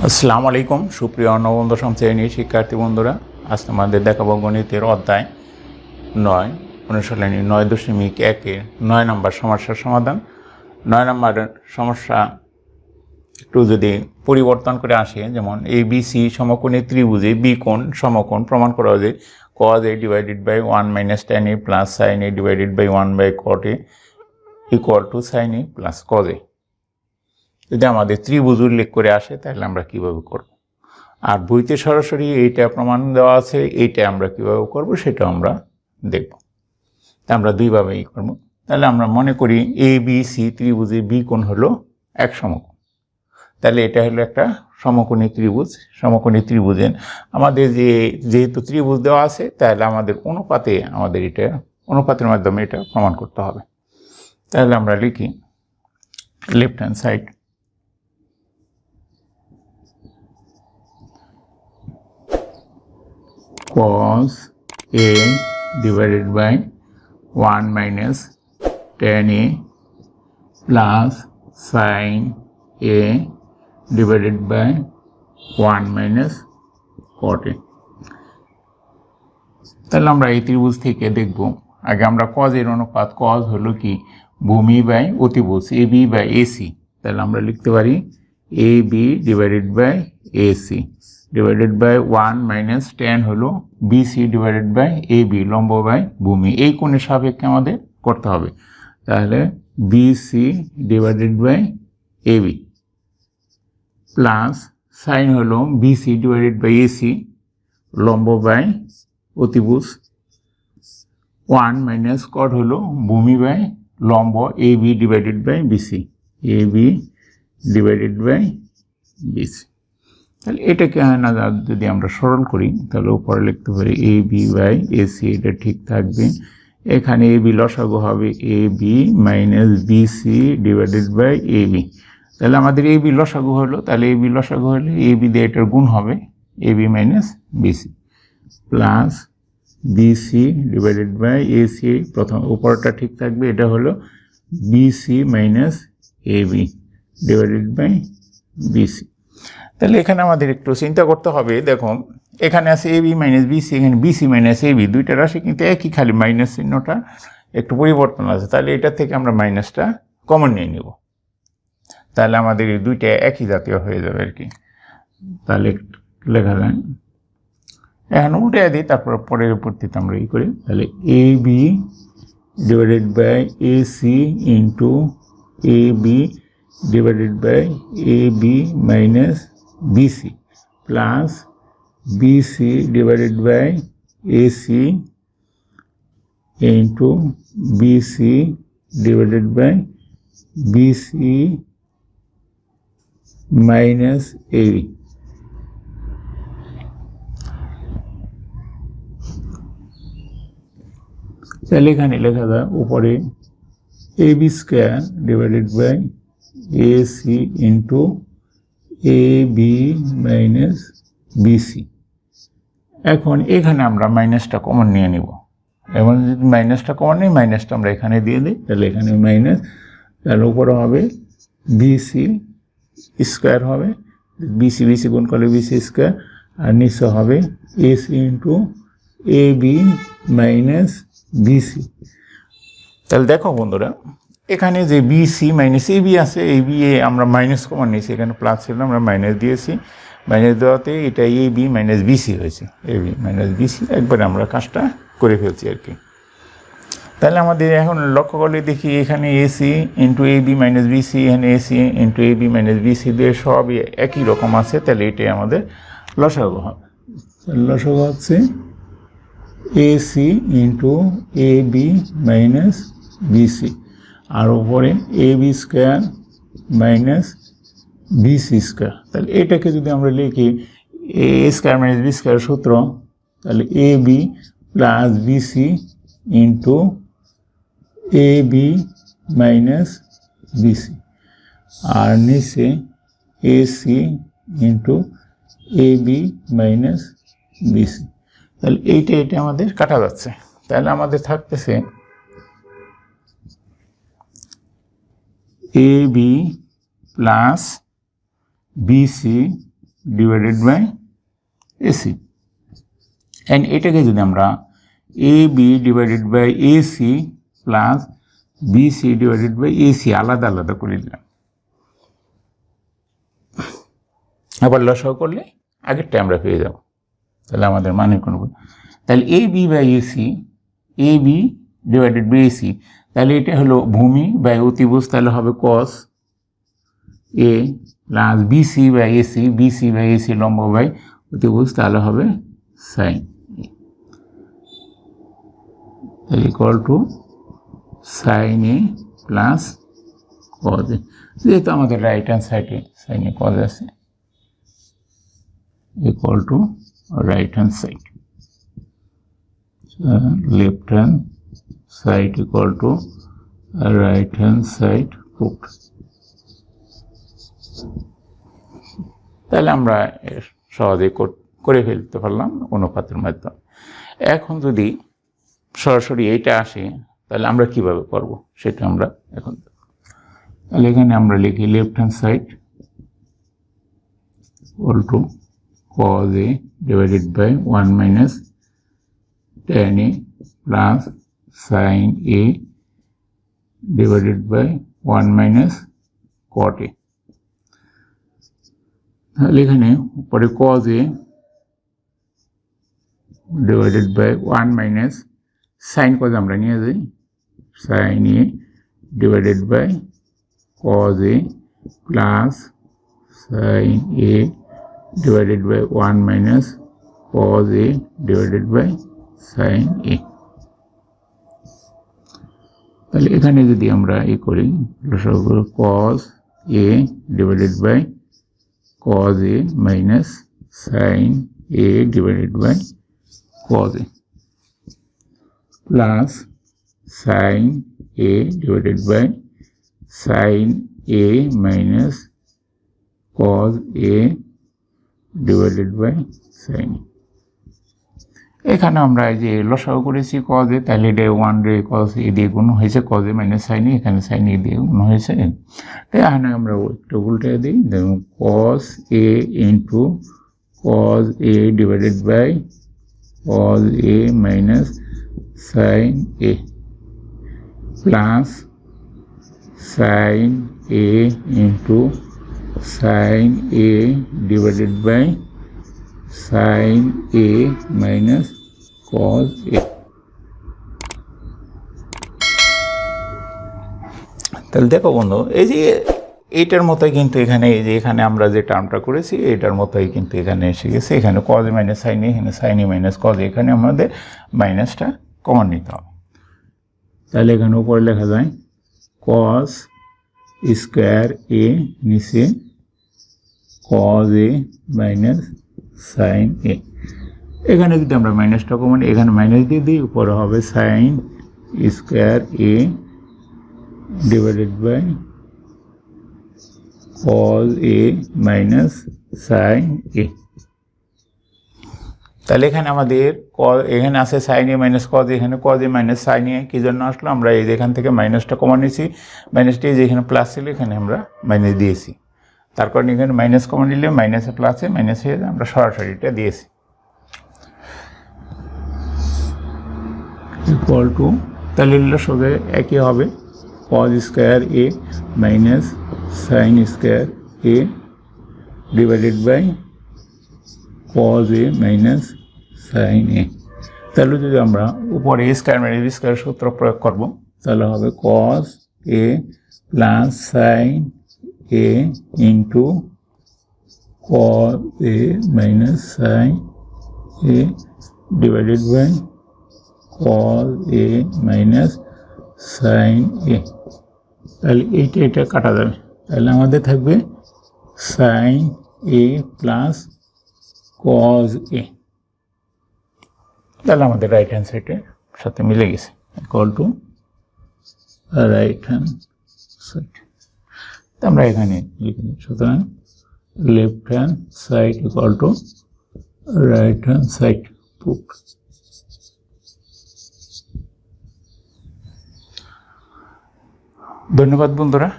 আসসালামু আলাইকুম সুপ্রিয় নবম দশম শ্রেণীর শিক্ষার্থী বন্ধুরা, আজ তোমাদের দেখাবো গণিতের অধ্যায় ৯ অনুশীলনী ৯.১-এর ৯ নম্বর সমস্যার সমাধান। ৯ নম্বর সমস্যা একটু যদি পরিবর্তন করে আসে, যেমন এ বি সি সমকোণী ত্রিভুজে বি কোণ সমকোণ প্রমাণ করা যায় cos a divided by 1 - tan a plus sin a divided by 1 / cot a equal to sin a plus cos a। যদি আমাদের ত্রিভুজ উল্লেখ করে আসে তাহলে আমরা কিভাবে করব, আর বইতে সরাসরি এইটা প্রমাণ দেওয়া আছে, এইটা আমরা কিভাবে করব সেটা আমরা দেখব। তা আমরা দুইভাবেই করব। তাহলে আমরা মনে করি এ বি সি ত্রিভুজে বি কোণ হলো এক সমকোণ। তাহলে এটা হলো একটা সমকোণী ত্রিভুজ। সমকোণী ত্রিভুজে আমাদের যেহেতু ত্রিভুজ দেওয়া আছে, তাহলে আমাদের অনুপাতের মাধ্যমে এটা প্রমাণ করতে হবে। তাহলে আমরা লিখি left hand side cos a divided by 1 - tan a plus sin a divided by 1 - cot a। তাহলে আমরা এই ত্রিভুজ থেকে দেখব, আগে আমরা cos এর অনুপাত, cos হলো কি ভূমি বাই অতিভুজ এ বি বাই এসি। তাহলে আমরা লিখতে পারি A B divided by AC divided by 1 - tan হলো BC divided by A B লম্ব বাই ভূমি, এই কোণের সাপেক্ষে আমাদের করতে হবে। তাহলে BC divided by A B plus sine হলো বিসি ডিভাইডেড বাই এসি লম্ব বাই অতিভুজ 1 - cot হলো ভূমি বাই লম্ব A B divided by BC, A B divided by BC. তাহলে এটাকে যদি আমরা সরল করি তাহলে উপরে লিখতে পারি এ বি বাই এসি, এটা ঠিক থাকবে। এখানে এ বি লসাগু হবে A B minus BC divided by A B. তাহলে আমাদের এ বি লসাগু হলো, তাহলে এ বি লসাগু হলে এ বি দিয়ে এটার গুণ হবে A B minus BC plus BC divided by AC, প্রথম উপরটা ঠিক থাকবে, এটা হলো BC minus A B divided by BC. তাহলে এখানে আমাদের একটু চিন্তা করতে হবে। দেখো এখানে আছে এ বি মাইনাস বিসি, এখানে বিসি মাইনাস এ বি, দুইটা রাশি কিন্তু একই, খালি মাইনাস চিহ্নটা একটু পরিবর্তন আছে। তাহলে এটা থেকে আমরা মাইনাসটা কমন নিয়ে নিব, তাহলে আমাদের এই দুইটা একই জাতীয় হয়ে যাবে আর কি। তাহলে লেখা যায়, এখন উল্টে দিই, তারপর পরবর্তীতে আমরা ই করি। তাহলে A B divided by AC into A B divided by AB minus BC plus BC divided by AC into BC divided by BC minus AB। তাহলে এখানে লেখা যায় উপরে AB square divided by AC into AB minus BC। এখন এখানে আমরা মাইনাসটা common নিয়ে নিব, এবং যদি মাইনাসটা কমন নিই, মাইনাসটা আমরা এখানে দিয়ে দিই, তাহলে এখানে মাইনাস, তাহলে উপরে হবে বিসি স্কোয়ার হবে, বিসি বিসি গুণ করলে বিসি স্কোয়ার, আর নিচে হবে AC into A B minus BC. তাহলে দেখো বন্ধুরা, এখানে যে বিসি মাইনাস এ বি আছে, এই বি এ আমরা মাইনাস কমন নিয়েছি, এখানে প্লাস ছিল আমরা মাইনাস দিয়েছি, মাইনাস দেওয়াতে এটা এ বি মাইনাস বিসি হয়েছে, এ বি মাইনাস বিসি, একবারে আমরা কাজটা করে ফেলছি আর কি। তাহলে আমাদের এখন লক্ষ্য করলে দেখি এখানে AC into A B minus BC, এখানে AC into A B minus BC দিয়ে সবই একই রকম আছে, তাহলে এটাই আমাদের লসাগু হবে। লসাগু হচ্ছে AC into A B minus BC, আর উপরে A B square minus BC square. তাহলে এটাকে যদি আমরা লিখি A square minus B square সূত্র, তাহলে A B plus BC into A B minus BC, আর নিচে AC into A B minus BC. তাহলে এইটা আমাদের কাটা যাচ্ছে। তাহলে আমাদের থাকতেছে A B plus BC divided by AC. And এটাকে যদি আমরা A B divided by AC plus BC divided by AC আলাদা আলাদা করে দিলাম, আবার লসাগু করলে আগেরটা আমরা পেয়ে যাব। তাহলে আমাদের মানে কোনো, তাহলে A B by AC, A B divided by AC, তাহলে এটা হলো ভূমি বাই অতিভুজ, তাহলে হবে cos A plus BC by AC, BC by AC লম্ব বাই অতিভুজ, তাহলে হবে সাইন এ, তাহলে equal to sine A plus cos A. যেহেতু আমাদের রাইট হ্যান্ড সাইডে সাইন এ কজ আছে, equal to right hand side, left hand side equal to right hand side put। তাহলে আমরা সহজে করে ফেলতে পারলাম অনুপাতের মাধ্যমে। এখন যদি সরাসরি এইটা আসে তাহলে আমরা কিভাবে করব সেটা আমরা এখন, তাহলে এখানে আমরা লিখি left hand side equal to cos a divided by 1 minus tan a plus sin a divided by 1 minus cot a। তাহলে এখানে পরে cos a divided by 1 minus sin cos আমরা নিয়ে যাই, sin a divided by cos a plus sin a divided by 1 minus cos a divided by sin a। তাহলে এখানে যদি আমরা এই করি cos a divided by cos a minus sin a divided by cos a plus sin a divided by sin a minus cos a divided by sine. এখানে আমরা এই যে লসাগু করেছি cos a, তাহলে এটা 1 রে cos a দিয়ে গুণ হয়েছে, cos a minus sine a, এখানে সাইন a দিয়ে গুণ হয়েছে। এখানে আমরা একটু উল্টে দিই, দেখুন cos a into cos a divided by cos a minus sine a plus sine a into sin a divided by sin a minus cos a। তাহলে দেখো বন্ধু, এই যে এইটার মতোই কিন্তু এখানে, এই যে এখানে আমরা যে টার্মটা করেছি এইটার মতোই কিন্তু এখানে এসে গেছে। এখানে cos a minus sin a, এখানে sin a minus cos a, এখানে আমাদের মাইনাসটা কমন নিতে হবে। তাহলে এখানে উপরে লেখা যায় cos স্কোয়ার a নিচে cos a minus sine a। এখানে যদি আমরা মাইনাসটা কমন, এখানে মাইনাস দিয়ে দিই, উপরে হবে sine square a divided by cos a minus sine a। তাহলে এখানে আমাদের এখানে আছে sine A minus cos a, এখানে cos a minus sine a। কী জন্য আসলো? আমরা এই যে এখান থেকে মাইনাসটা কমন নিয়েছি, মাইনাসটি যে এখানে প্লাস ছিল এখানে আমরা মাইনাস দিয়েছি, তার কারণে এখানে মাইনাস কমন নিলে মাইনাসে প্লাসে মাইনাস হয়ে যায়, আমরা সরাসরি এটা দিয়েছি। ইকুয়াল টু, তাহলে সোজা একই হবে cos square a minus sine square a divided by cos a minus sine a। তাহলে যদি আমরা উপরে a square minus B square সূত্র প্রয়োগ করব, তাহলে হবে cos a plus sine a into cos a minus sine a divided by cos a minus sine a। তাহলে এটা কাটা যাবে, তাহলে আমাদের থাকবে sine a plus cos a। তাহলে আমাদের রাইট হ্যান্ড সাইডের সাথে মিলে গেছে, equal to right hand side. আমরা এখানে লিখে নিই, সুতরাং left hand side equal to right hand side put. ধন্যবাদ বন্ধুরা।